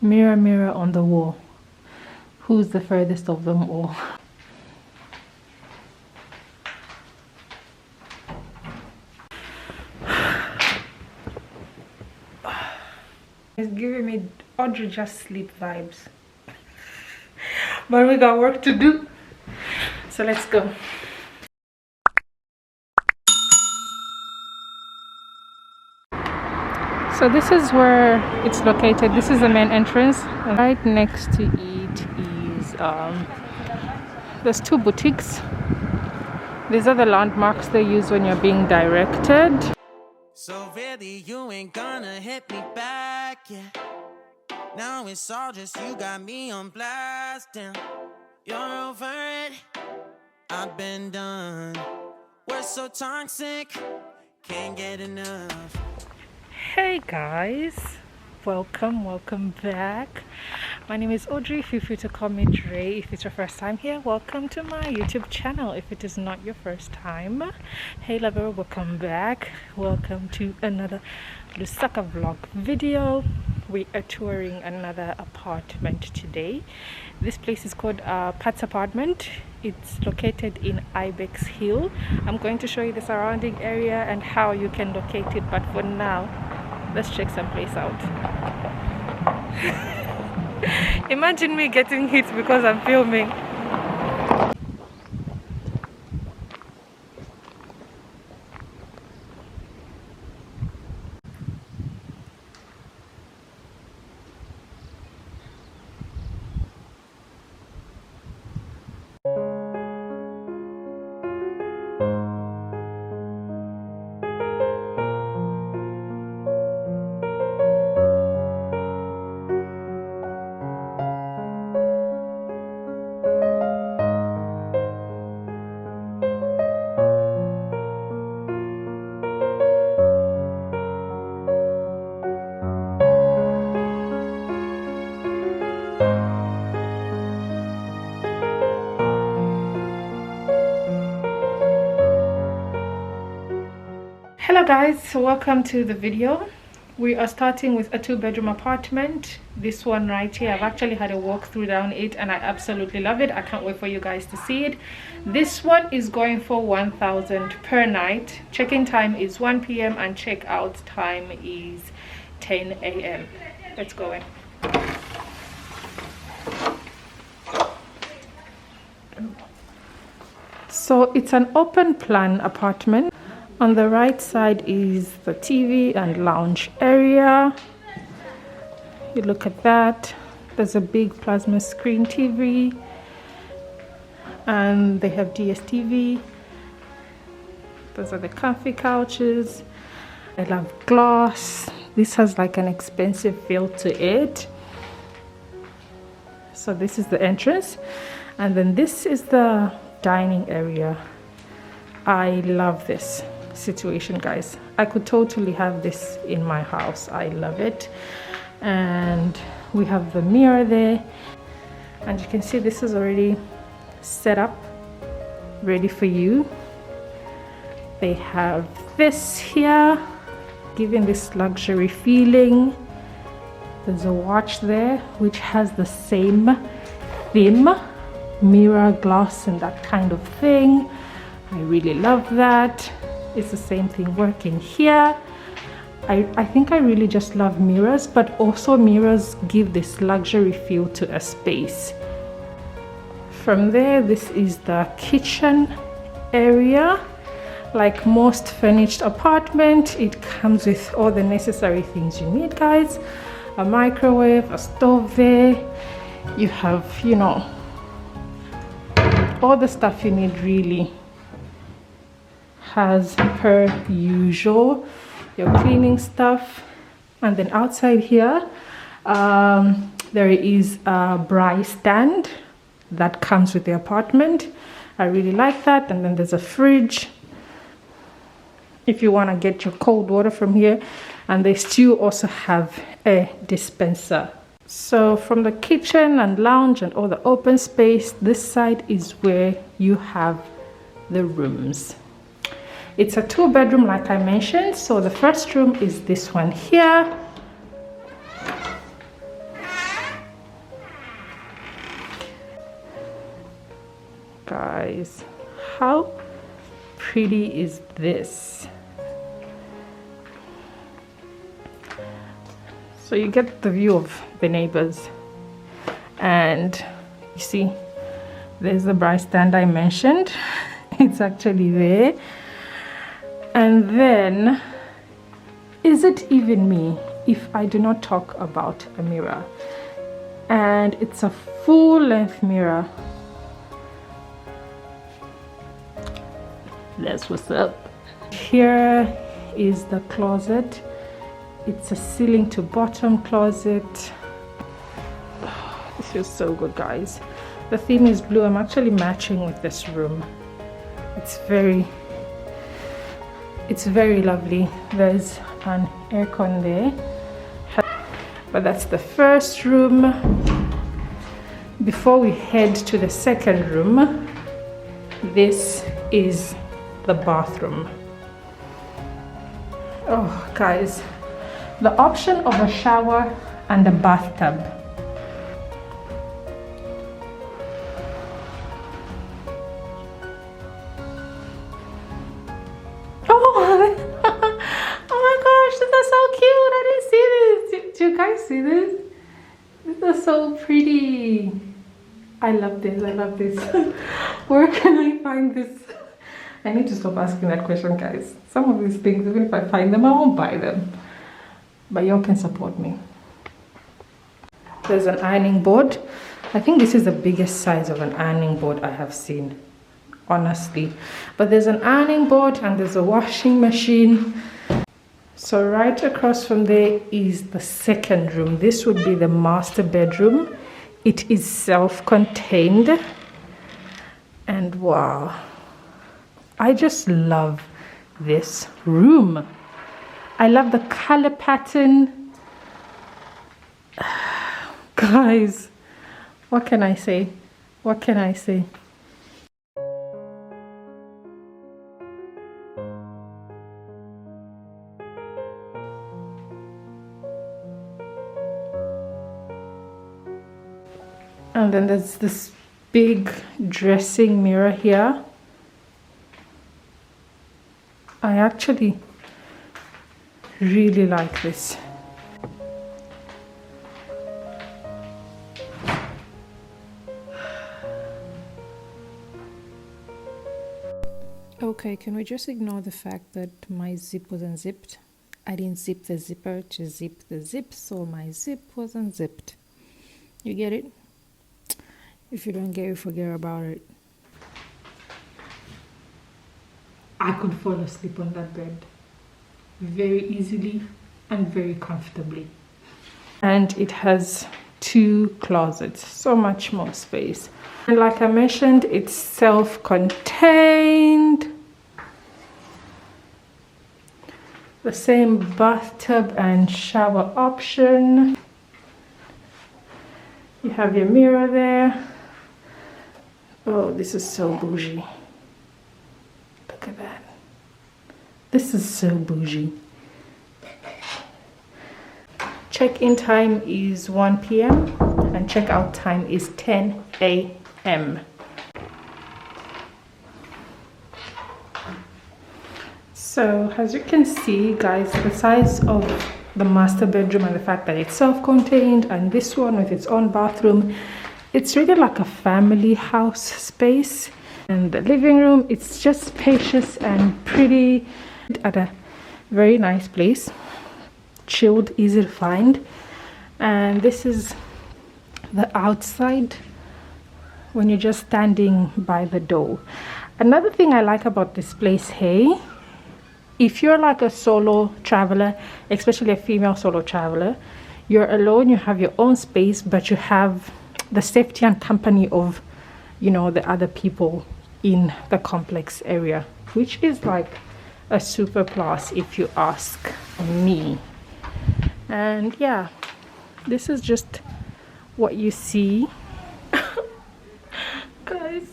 Mirror, mirror on the wall, who's the furthest of them all? It's giving me Audrey just sleep vibes. But we got work to do. So let's go. So this is where it's located. This is the main entrance. And right next to it is there's two boutiques. These are the landmarks they use when you're being directed. So really you ain't gonna hit me back, yeah. Now it's all just you got me on blast, damn. You're over it, I've been done. We're so toxic, can't get enough. Hey guys, welcome back. My name is Audrey. Feel free to call me Dre. If it's your first time here, welcome to my YouTube channel. If it is not your first time, hey lover, welcome back. Welcome to another Lusaka vlog video. We are touring another apartment today. This place is called Pat's Apartment. It's located in Ibex Hill. I'm going to show you the surrounding area and how you can locate it, but for now let's check some place out. Imagine me getting hit because I'm filming. Hello guys, so welcome to the video. We are starting with a 2-bedroom apartment. This one right here, I've actually had a walkthrough down it and I absolutely love it. I can't wait for you guys to see it. This one is going for 1,000 per night. Check-in time is 1 p.m. and check-out time is 10 a.m. Let's go in. So it's an open plan apartment. On the right side is the TV and lounge area. You look at that. There's a big plasma screen TV. And they have DSTV. Those are the comfy couches. I love glass. This has like an expensive feel to it. So this is the entrance. And then this is the dining area. I love this situation, guys. I could totally have this in my house. I love it. And we have the mirror there, and you can see this is already set up ready for you. They have this here, giving this luxury feeling. There's a watch there which has the same theme, mirror, glass, and that kind of thing. I really love that. It's the same thing working here. I think I really just love mirrors, but also mirrors give this luxury feel to a space. From there, this is the kitchen area. Like most furnished apartment, it comes with all the necessary things you need, guys. A microwave, a stove there. You have, you know, all the stuff you need really. Has per usual your cleaning stuff. And then outside here there is a braai stand that comes with the apartment. I really like that. And then there's a fridge if you want to get your cold water from here, and they still also have a dispenser. So from the kitchen and lounge and all the open space, this side is where you have the rooms. It's a 2-bedroom, like I mentioned. So the first room is this one here. guys, how pretty is this? So you get the view of the neighbors, and you see there's the braai stand I mentioned. It's actually there. And then, is it even me if I do not talk about a mirror? And it's a full length mirror. That's what's up. Here is the closet. It's a ceiling to bottom closet. This feels so good, guys. The theme is blue. I'm actually matching with this room. It's very lovely. There's an aircon there. But that's the first room. Before we head to the second room, this is the bathroom. Oh, guys. The option of a shower and a bathtub. Oh, oh my gosh, this is so cute. I didn't see this. Did you guys see this? This is so pretty. I love this. I love this. Where can I find this? I need to stop asking that question, guys. Some of these things, even if I find them, I won't buy them. But y'all can support me. There's an ironing board. I think this is the biggest size of an ironing board I have seen, honestly. But there's an ironing board and there's a washing machine. So right across from there is the second room. This would be the master bedroom. It is self-contained. And wow, I just love this room. I love the color pattern. Guys, what can I say? What can I say? And then there's this big dressing mirror here. I actually really like this. Okay, can we just ignore the fact that my zip was unzipped? I didn't zip the zipper to zip the zip, so my zip was unzipped. You get it? If you don't get it, forget about it. I could fall asleep on that bed very easily and very comfortably. And it has 2 closets, so much more space. And like I mentioned, it's self-contained. The same bathtub and shower option. You have your mirror there. Oh, this is so bougie. Look at that. This is so bougie. Check-in time is 1 p.m. and check-out time is 10 a.m. So as you can see, guys, the size of the master bedroom and the fact that it's self-contained, and this one with its own bathroom, it's really like a family house space. And the living room, it's just spacious and pretty at a very nice place. Chilled, easy to find. And this is the outside when you're just standing by the door. Another thing I like about this place, hey, if you're like a solo traveler, especially a female solo traveler, you're alone, you have your own space, but you have the safety and company of, you know, the other people in the complex area, which is like a super plus if you ask me. And yeah, this is just what you see. Guys,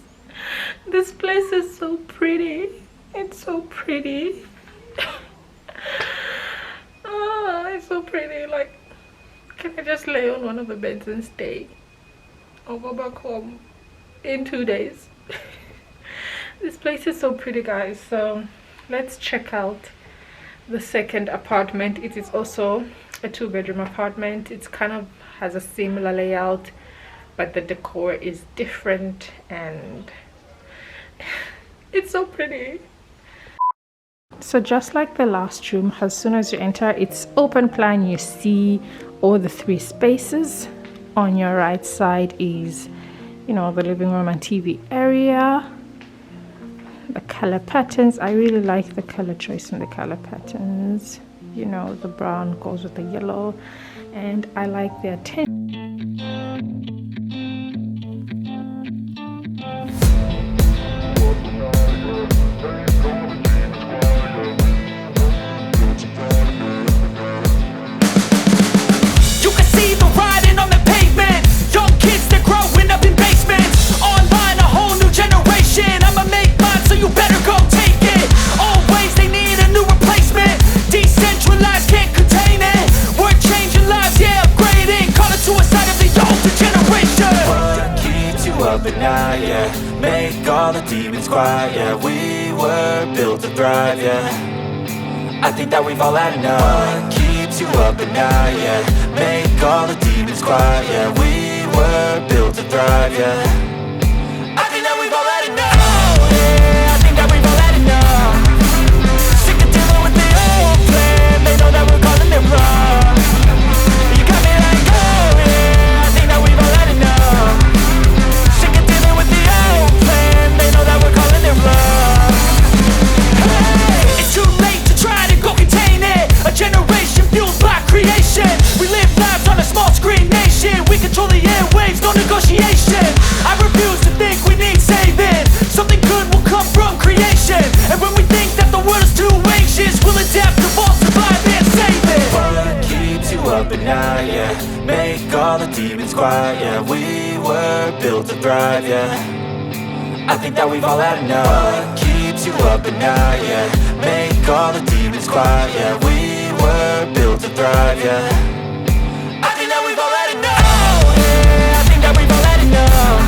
this place is so pretty. It's so pretty. Oh, it's so pretty. Like, can I just lay on one of the beds and stay? I'll go back home in 2 days. This place is so pretty, guys. So let's check out the second apartment. It is also a 2-bedroom apartment. It's kind of has a similar layout, but the decor is different and it's so pretty. So just like the last room, as soon as you enter, it's open plan. You see all the 3 spaces. On your right side is, you know, the living room and TV area. The color patterns, I really like the color choice and the color patterns. You know, the brown goes with the yellow, and I like the attention. Make all the demons quiet, yeah. We were built to thrive, yeah. I think that we've all had enough. What keeps you up at night, yeah. Make all the demons quiet, yeah. We were built to thrive, yeah. I think that we've all had enough. Oh, yeah, I think that we've all had enough. Sick of dealing with the old plan. They know that we're calling it wrong. You got me like, oh, yeah, I think that we've all had enough. They know that we're calling it wrong. Hey, it's too late to try to go contain it. A generation fueled by creation. We live lives on a small screen nation. We control the airwaves, no negotiation. I refuse to think we need saving. Something good will come from creation. And when we think that the world is too anxious, we'll adapt, evolve, survive and save it. What keeps you up at night, yeah. Make all the demons quiet, yeah. We were built to thrive, yeah. I think that we've all had enough. What keeps you up at night, yeah. Make all the demons quiet, yeah. We were built to thrive, yeah. I think that we've all had enough. Oh, yeah, I think that we've all had enough.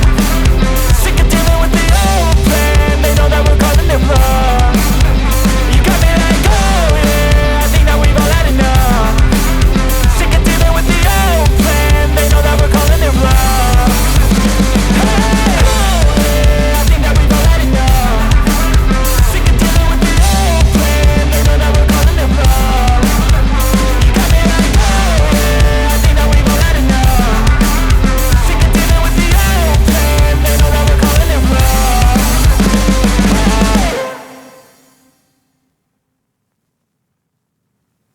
Sick of dealing with the old plan. They know that we're calling it wrong. You got me like, oh, yeah, I think that we've all had enough. Sick of dealing with the old plan. They know that we're calling it wrong.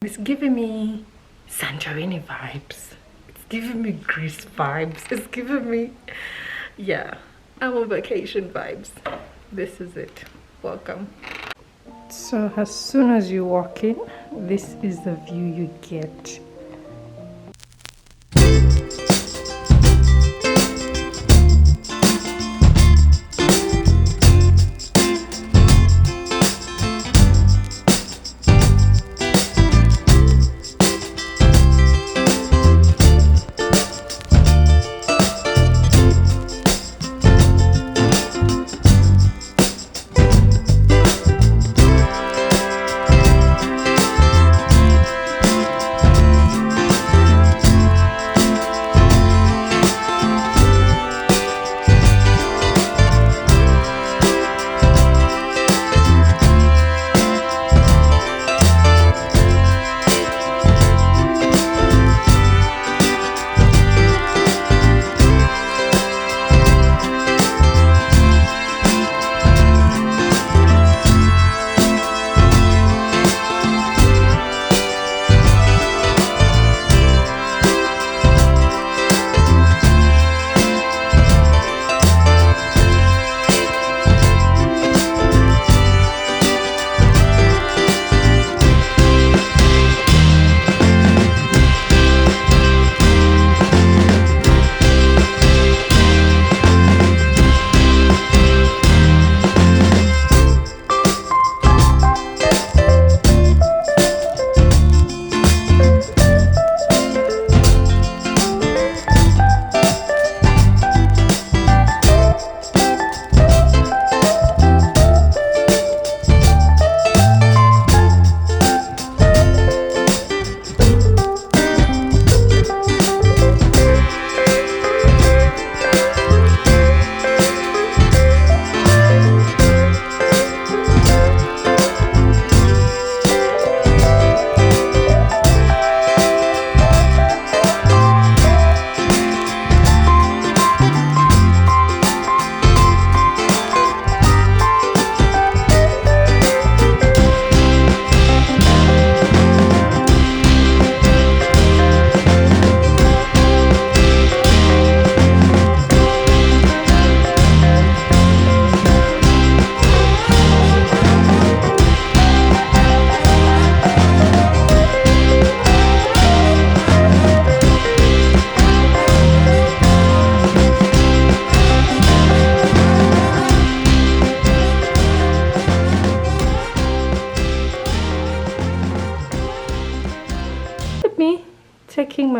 It's giving me Santorini vibes. It's giving me Greece vibes. It's giving me, yeah, our vacation vibes. This is it. Welcome. So as soon as you walk in, this is the view you get.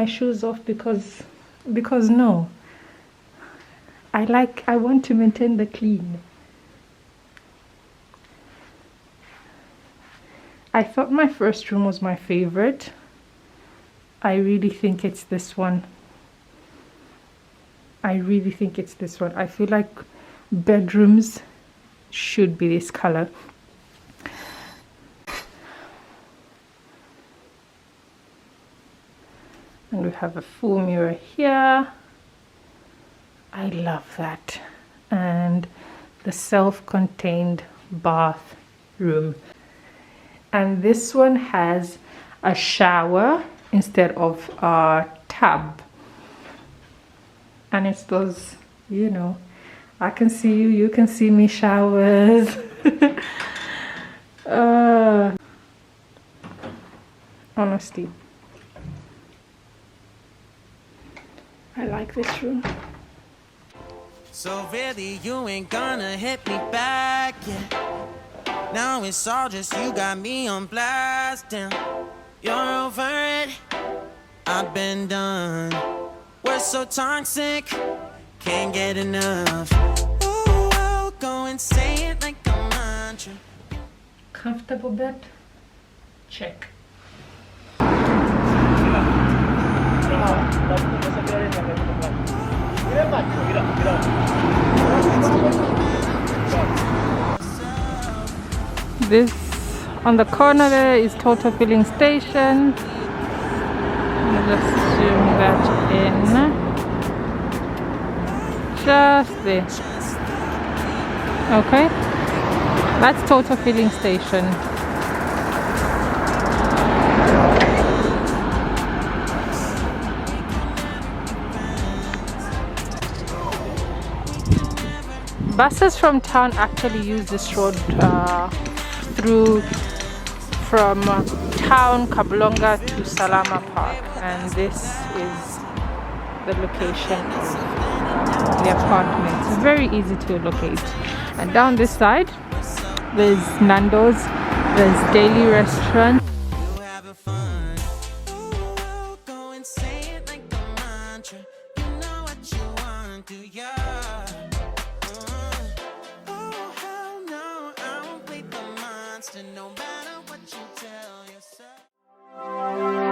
my shoes off because no. I want to maintain the clean. I thought my first room was my favorite. I really think it's this one. I really think it's this one. I feel like bedrooms should be this color. And we have a full mirror here. I love that. And the self-contained bathroom. And this one has a shower instead of a tub. And it's those, you know, I can see you, you can see me showers. Honestly, I like this room. So really, you ain't gonna hit me back, yeah. Now it's all just you got me on blast, damn. You're over it, I've been done. We're so toxic, can't get enough. Ooh, I'll go and say it like a mantra. Comfortable bed? Check. This on the corner there is total filling station. Let's zoom that in. Just there. Okay, that's total filling station. Buses from town actually use this road through from town Kablonga to Salama Park, and this is the location of the apartments. It's very easy to locate. And down this side there's Nando's, there's Daily Restaurant. No matter what you tell yourself.